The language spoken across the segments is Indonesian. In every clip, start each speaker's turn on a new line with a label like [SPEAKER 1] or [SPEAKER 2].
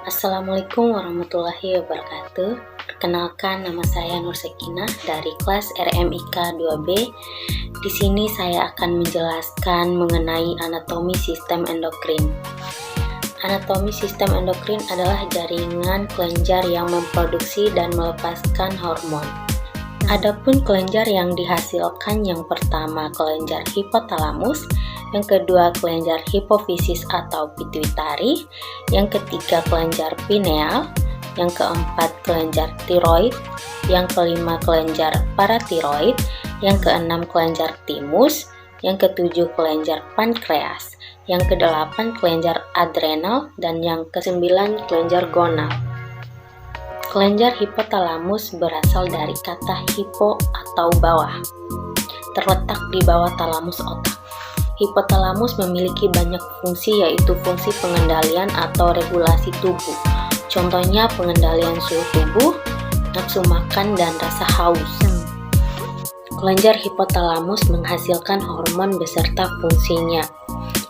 [SPEAKER 1] Assalamualaikum warahmatullahi wabarakatuh. Perkenalkan, nama saya Nur Sekinah dari kelas RMIK 2B. Di sini saya akan menjelaskan mengenai anatomi sistem endokrin. Anatomi sistem endokrin adalah jaringan kelenjar yang memproduksi dan melepaskan hormon. Adapun kelenjar yang dihasilkan, yang pertama kelenjar hipotalamus, yang kedua kelenjar hipofisis atau pituitari, yang ketiga kelenjar pineal, yang keempat kelenjar tiroid, yang kelima kelenjar paratiroid, yang keenam kelenjar timus, yang ketujuh kelenjar pankreas, yang kedelapan kelenjar adrenal, dan yang kesembilan kelenjar gonal. Kelenjar hipotalamus berasal dari kata hipo atau bawah, terletak di bawah talamus otak. Hipotalamus memiliki banyak fungsi, yaitu fungsi pengendalian atau regulasi tubuh. Contohnya pengendalian suhu tubuh, nafsu makan, dan rasa haus. Kelenjar hipotalamus menghasilkan hormon beserta fungsinya.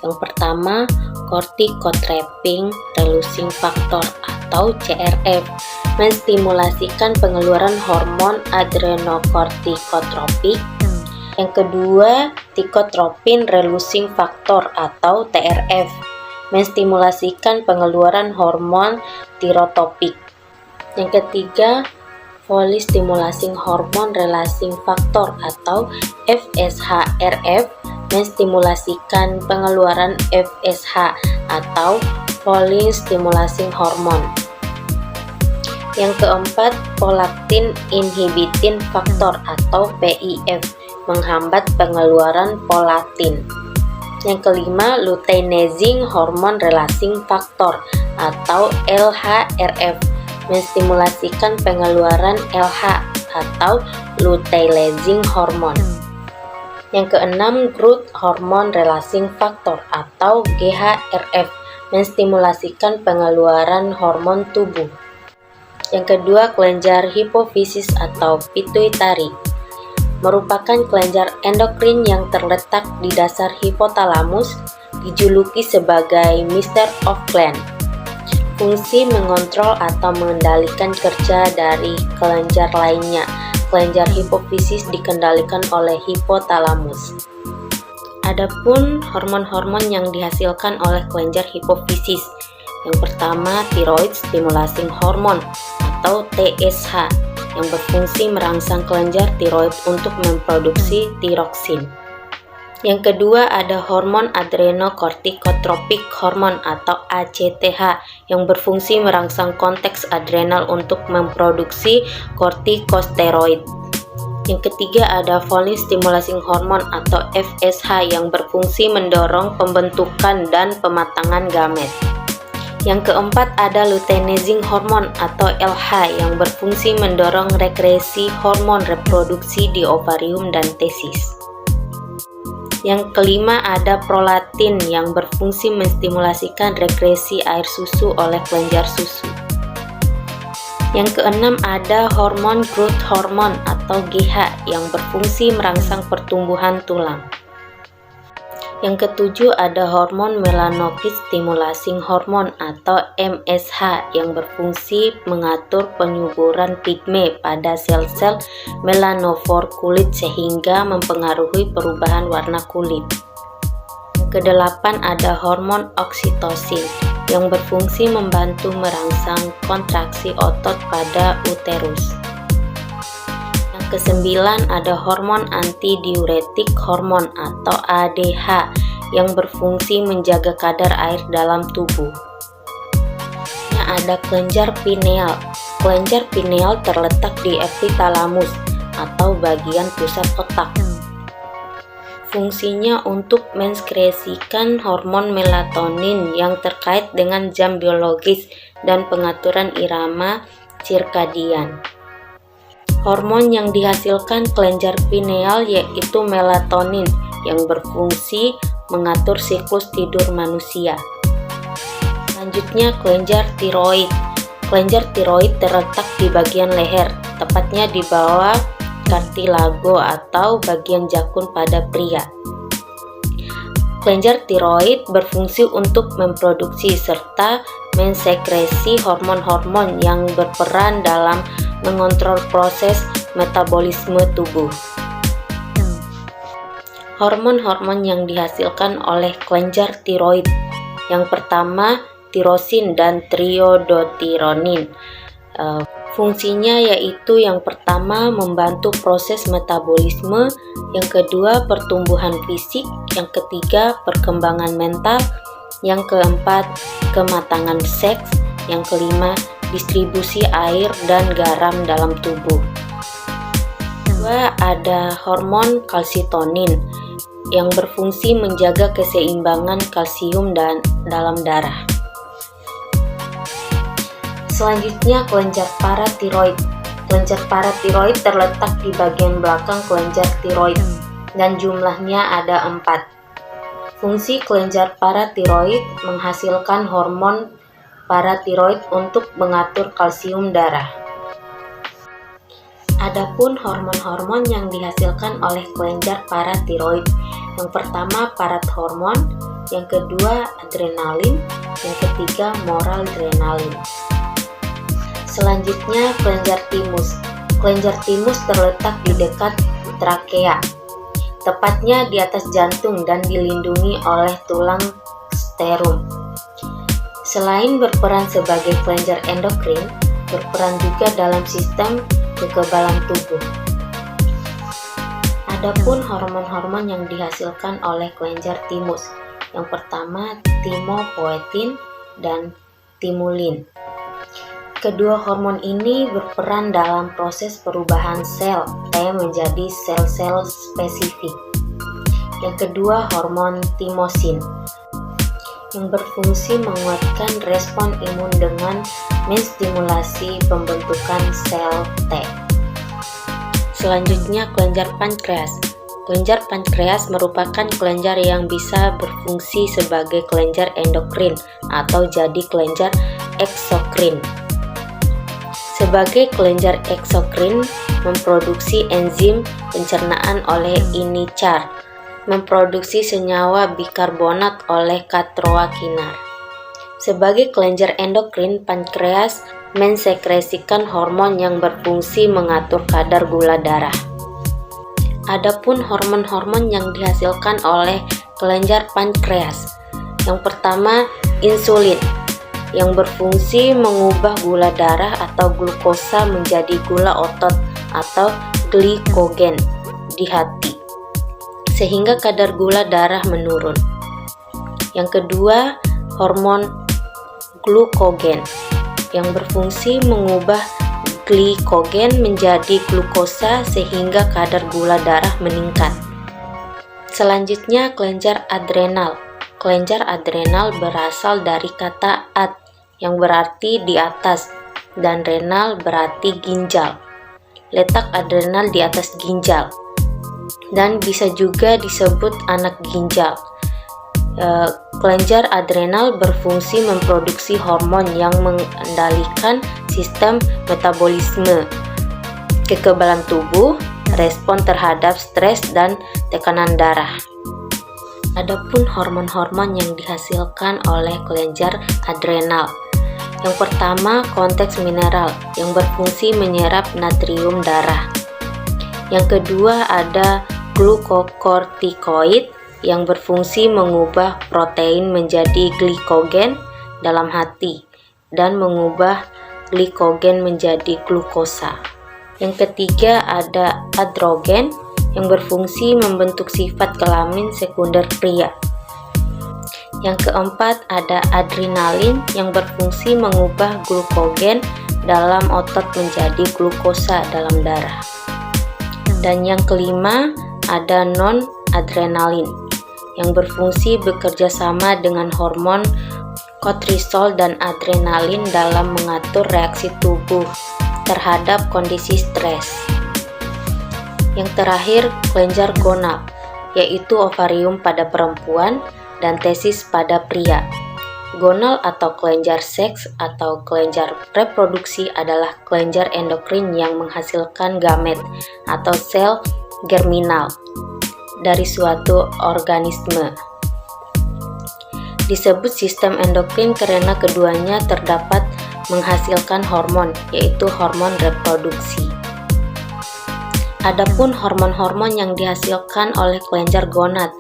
[SPEAKER 1] Yang pertama, corticotropic releasing factor atau CRF, menstimulasikan pengeluaran hormon adrenocorticotropik. Yang kedua, thicotropin releasing factor atau TRF, menstimulasikan pengeluaran hormon thyrotropik. Yang ketiga, follicle stimulating hormone releasing factor atau FSH-RF, menstimulasikan pengeluaran FSH atau follicle stimulating hormone. Yang keempat, prolactin inhibiting factor atau PIF, menghambat pengeluaran prolaktin. Yang kelima, luteinizing hormone releasing factor atau LHRF, menstimulasikan pengeluaran LH atau luteinizing hormone. Yang keenam, growth hormone releasing factor atau GHRF, menstimulasikan pengeluaran hormon tubuh. Yang kedua, kelenjar hipofisis atau pituitari, merupakan kelenjar endokrin yang terletak di dasar hipotalamus, dijuluki sebagai Mister of Gland. Fungsi mengontrol atau mengendalikan kerja dari kelenjar lainnya. Kelenjar hipofisis dikendalikan oleh hipotalamus. Adapun hormon-hormon yang dihasilkan oleh kelenjar hipofisis, yang pertama thyroid stimulating hormone atau TSH, yang berfungsi merangsang kelenjar tiroid untuk memproduksi tiroksin. Yang kedua, ada hormon adrenocorticotropic hormone atau ACTH, yang berfungsi merangsang konteks adrenal untuk memproduksi kortikosteroid. Yang ketiga, ada follicle stimulating hormone atau FSH, yang berfungsi mendorong pembentukan dan pematangan gamet. Yang keempat, ada luteinizing hormone atau LH, yang berfungsi mendorong rekresi hormon reproduksi di ovarium dan testis. Yang kelima, ada prolaktin, yang berfungsi menstimulasikan rekresi air susu oleh kelenjar susu. Yang keenam, ada hormon growth hormone atau GH, yang berfungsi merangsang pertumbuhan tulang. Yang ketujuh, ada hormon melanocyte stimulating hormone atau MSH, yang berfungsi mengatur penyuburan pigme pada sel-sel melanofor kulit sehingga mempengaruhi perubahan warna kulit. Yang kedelapan, ada hormon oksitosin, yang berfungsi membantu merangsang kontraksi otot pada uterus. Kesembilan, ada hormon antidiuretik hormone atau ADH, yang berfungsi menjaga kadar air dalam tubuh. Ada kelenjar pineal. Kelenjar pineal terletak di epitalamus atau bagian pusat otak. Fungsinya untuk mensekresikan hormon melatonin yang terkait dengan jam biologis dan pengaturan irama sirkadian. Hormon yang dihasilkan kelenjar pineal yaitu melatonin, yang berfungsi mengatur siklus tidur manusia. Selanjutnya, kelenjar tiroid. Kelenjar tiroid terletak di bagian leher, tepatnya di bawah kartilago atau bagian jakun pada pria. Kelenjar tiroid berfungsi untuk memproduksi serta mensekresi hormon-hormon yang berperan dalam mengontrol proses metabolisme tubuh. Hormon-hormon yang dihasilkan oleh kelenjar tiroid. Yang pertama, tirosin dan triodotironin. Fungsinya yaitu yang pertama membantu proses metabolisme, yang kedua pertumbuhan fisik, yang ketiga perkembangan mental, yang keempat kematangan seks, yang kelima distribusi air dan garam dalam tubuh. Kedua, ada hormon kalsitonin yang berfungsi menjaga keseimbangan kalsium dan dalam darah. Selanjutnya, kelenjar paratiroid. Kelenjar paratiroid terletak di bagian belakang kelenjar tiroid dan jumlahnya ada 4. Fungsi kelenjar paratiroid menghasilkan hormon paratiroid untuk mengatur kalsium darah. Adapun hormon-hormon yang dihasilkan oleh kelenjar paratiroid. Yang pertama parathormon, yang kedua adrenalin, yang ketiga noradrenalin. Selanjutnya kelenjar timus. Kelenjar timus terletak di dekat trakea, tepatnya di atas jantung dan dilindungi oleh tulang sternum. Selain berperan sebagai kelenjar endokrin, berperan juga dalam sistem kekebalan tubuh. Adapun hormon-hormon yang dihasilkan oleh kelenjar timus. Yang pertama timopoetin dan timulin. Kedua hormon ini berperan dalam proses perubahan sel T menjadi sel-sel spesifik. Yang kedua hormon timosin yang berfungsi menguatkan respon imun dengan menstimulasi pembentukan sel T. Selanjutnya kelenjar pankreas. Kelenjar pankreas merupakan kelenjar yang bisa berfungsi sebagai kelenjar endokrin atau jadi kelenjar eksokrin. Sebagai kelenjar eksokrin memproduksi enzim pencernaan oleh inicar, memproduksi senyawa bikarbonat oleh katroa kinar. Sebagai kelenjar endokrin, pankreas mensekresikan hormon yang berfungsi mengatur kadar gula darah. Adapun hormon-hormon yang dihasilkan oleh kelenjar pankreas. Yang pertama, insulin yang berfungsi mengubah gula darah atau glukosa menjadi gula otot atau glikogen di hati, sehingga kadar gula darah menurun. Yang kedua, hormon glukogen yang berfungsi mengubah glikogen menjadi glukosa sehingga kadar gula darah meningkat. Selanjutnya, kelenjar adrenal. Kelenjar adrenal berasal dari kata ad yang berarti di atas dan renal berarti ginjal. Letak adrenal di atas ginjal dan bisa juga disebut anak ginjal. Kelenjar adrenal berfungsi memproduksi hormon yang mengendalikan sistem metabolisme, kekebalan tubuh, respon terhadap stres dan tekanan darah. Adapun hormon-hormon yang dihasilkan oleh kelenjar adrenal. Yang pertama, konteks mineral yang berfungsi menyerap natrium darah. Yang kedua, ada glukokortikoid yang berfungsi mengubah protein menjadi glikogen dalam hati dan mengubah glikogen menjadi glukosa. Yang ketiga, ada androgen yang berfungsi membentuk sifat kelamin sekunder pria. Yang keempat, ada adrenalin yang berfungsi mengubah glukogen dalam otot menjadi glukosa dalam darah. Dan yang kelima, ada non-adrenalin yang berfungsi bekerja sama dengan hormon kortisol dan adrenalin dalam mengatur reaksi tubuh terhadap kondisi stres. Yang terakhir, kelenjar gonal, yaitu ovarium pada perempuan dan testis pada pria. Gonal atau kelenjar seks atau kelenjar reproduksi adalah kelenjar endokrin yang menghasilkan gamet atau sel germinal dari suatu organisme. Disebut sistem endokrin karena keduanya terdapat menghasilkan hormon, yaitu hormon reproduksi. Adapun hormon-hormon yang dihasilkan oleh kelenjar gonad.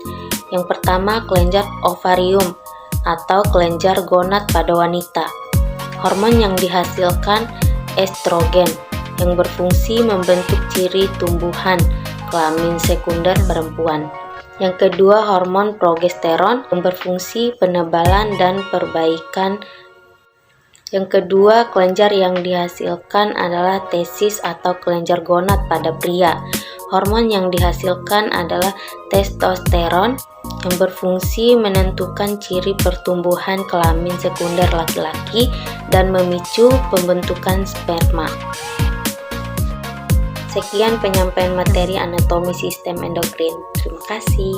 [SPEAKER 1] Yang pertama, kelenjar ovarium atau kelenjar gonad pada wanita. Hormon yang dihasilkan estrogen yang berfungsi membentuk ciri tumbuhan kelamin sekunder perempuan. Yang kedua, hormon progesteron yang berfungsi penebalan dan perbaikan. Yang kedua, kelenjar yang dihasilkan adalah testis atau kelenjar gonad pada pria. Hormon yang dihasilkan adalah testosteron yang berfungsi menentukan ciri pertumbuhan kelamin sekunder laki-laki dan memicu pembentukan sperma. Sekian penyampaian materi anatomi sistem endokrin. Terima kasih.